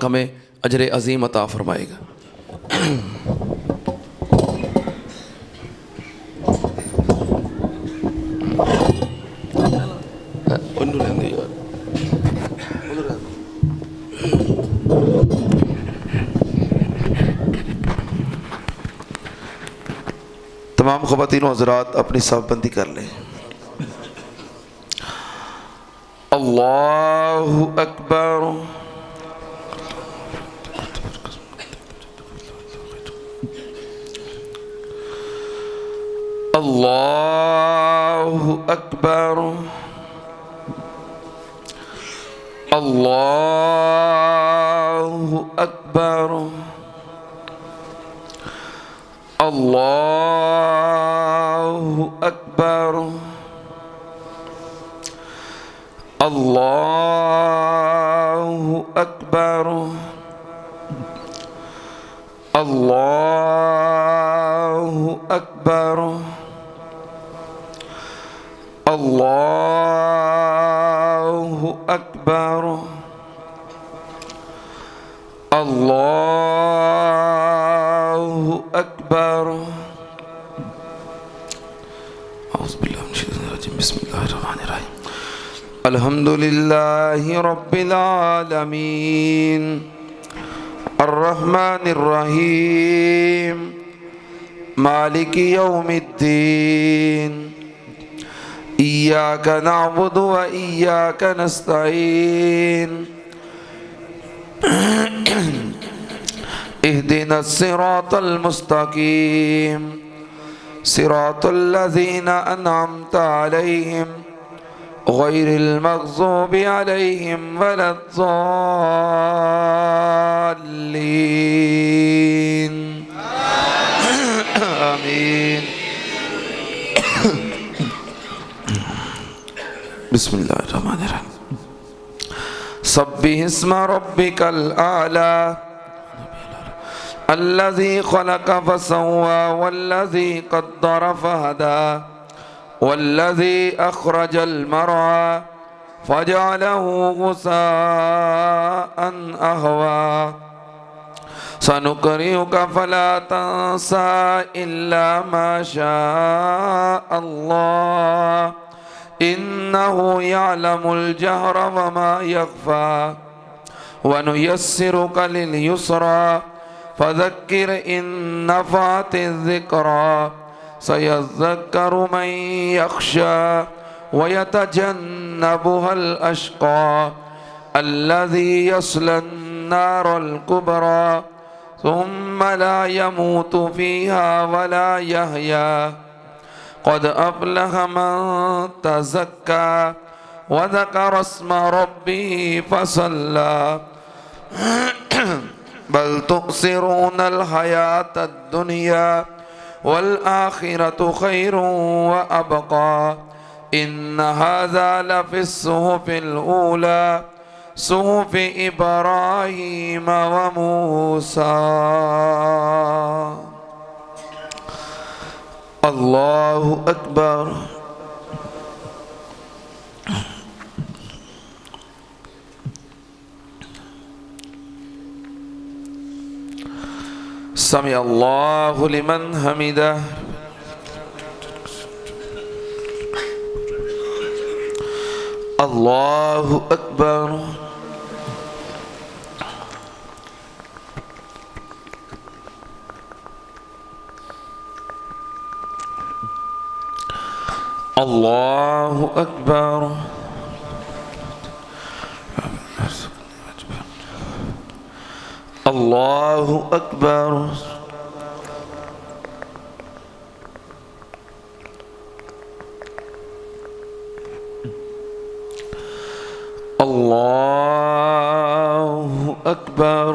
हमें अजर अजीम अता फरमाएगा। तमाम ख़वातीन हज़रात अपनी साफ़बंदी कर लें। अल्लाहु अकबर। अल्लाहु अकबर। अल्लाहु अकबर। अल्लाहु अकबर। अल्लाहु अकबर। अल्लाहु अकबर। अल्लाहु अकबर। अल्लाहु अकबर। बिस्मिल्लाहिर्रहमानिर्रहीम। अल्हम्दुलिल्लाहि रब्बिल आलमीन अर्रहमानिर्रहीम मालिकि यौमिद्दीन इय्याका नअबुदु व इय्याका नस्तईन इहदिनस सिरातल मुस्तकीम सिरातल लज़ीना अनअमता अलैहिम गैरिल मग़ज़ूबि अलैहिम वलद्दाल्लीन। आमीन। बिस्मिल्लाहिर्रहमानिर्रहीम। सब्बिहिस्म रब्बिकल आला अल्लज़ी ख़लक़ फ़सव्वा वल्लज़ी क़द्दर फ़हदा वल्लज़ी अख़रजल मरअ फ़जअलहु गुसाअन अहवा सनुक़रिउका फ़ला तंसा इल्ला मा शाअ अल्लाह इन्नहु यअलमुल जहर व मा यख़फ़ा वनुयस्सिरुका लिल युस्रा फ़ज़क्किर इन नफ़अतिज़ ज़िक्रा सयज़्ज़क्करु मन यख़शा वयतजन्नबुहल अश्क़ा अल्लज़ी यस्लन नारल कुबरा सुम्मा ला यमूतु फ़ीहा वला यहया क़द अफ़लह मन तज़क्का वज़करा अस्म रब्बिही फ़सल्ला बल तुक़सिरूनल हयातद दुनिया वल आखिरतु खैरुन व अबक़ा इन्न हाज़ा लफ़िस सुहुफ़िल ऊला सुहुफ़ि इब्राहीम व मूसा। अल्लाहु अकबर। समी अल्लाहु लिमन हमिदा। अल्लाहु अकबर। अल्लाहु अकबर। अल्लाहु अकबर। अल्लाहु अकबर।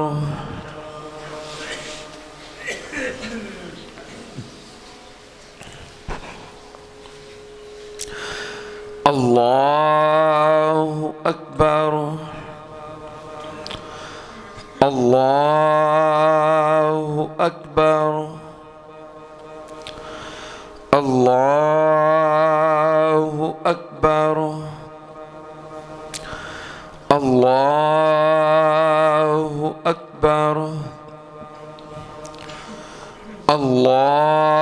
अल्लाहु अकबर। अल्लाहु अकबर। अल्लाहु अकबर। अल्लाहु أكبر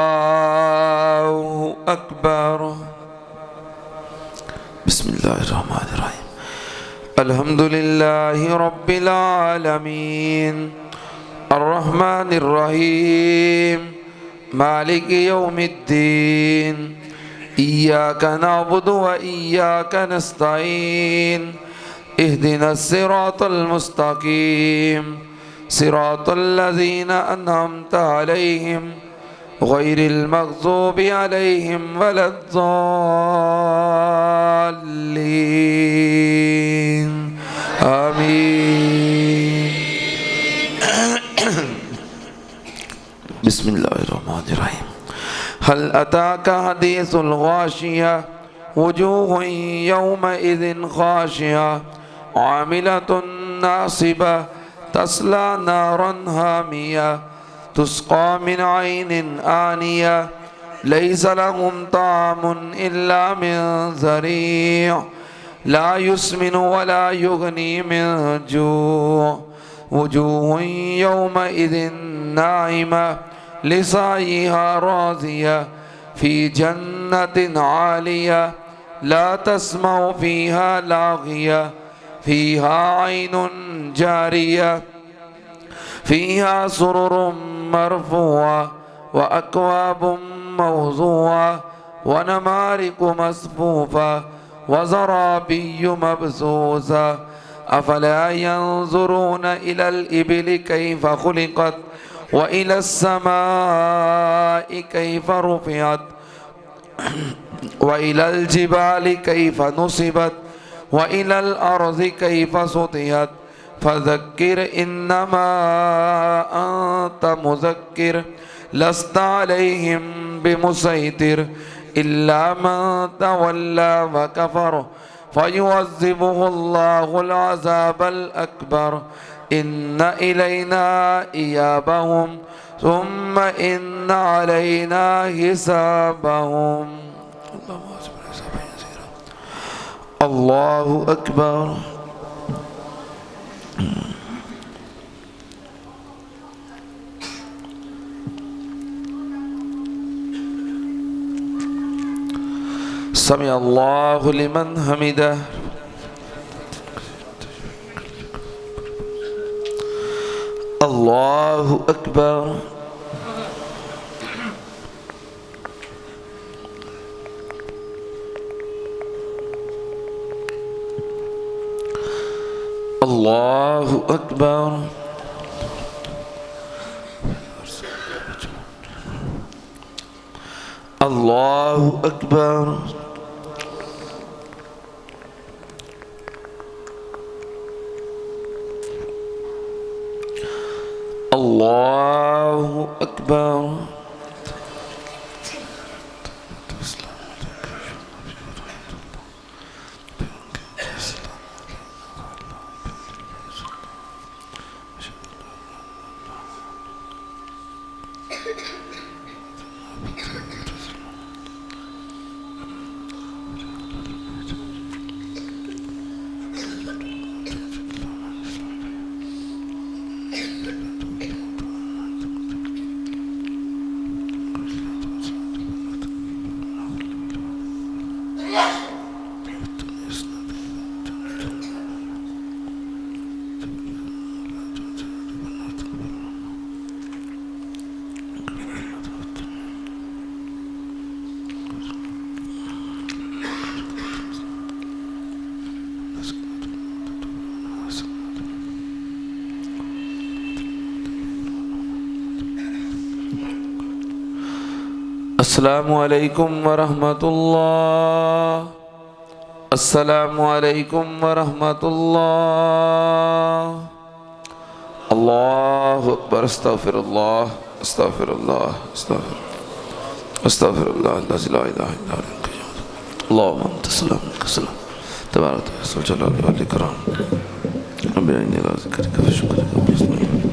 الله أكبر بسم الله الرحمن الرحيم الحمد لله رب العالمين الرحمن الرحيم مالك يوم الدين إياك نعبد وإياك نستعين اهدنا الصراط المستقيم صراط الذين أنعمت عليهم غير المغضوب عليهم ولا الضالين آمين بسم الله الرحمن الرحيم هل أتاك حديث الغاشية وجوه يومئذ خاشعة عاملة ناصبة تصلى نارا هامية تسقى من عين آنية ليس لهم طعام إلا من ذريع لا يسمن ولا يغني من جوع وجوه يومئذ ناعمة لسعيها راضية في جنة عالية لا تسمع فيها لاغية فيها عين جارية فيها سرر مرفوعة وأكواب موضوعة ونمارق مصفوفة وزرابي مبثوثة أفلا ينظرون إلى الإبل كيف خلقت وإلى السماء كيف رفعت وإلى الجبال كيف نصبت وإلى الأرض كيف سطحت فذكر إنما أنت مذكر لست عليهم بمسيطر إلا من تولى وكفر فيعذبه الله العذاب الأكبر إن إلينا إيابهم ثم إن علينا حسابهم الله أكبر سمع الله لمن حمده الله أكبر الله أكبر الله أكبر الله أكبر السلام عليكم ورحمة الله السلام عليكم ورحمة الله الله أكبر استغفر الله استغفر الله استغفر الله الذي لا إله إلا هو القيوم اللهم أنت السلام منك السلام تبارك وتعالى الجلال والإكرام رب إني لا ذكرك في شكرك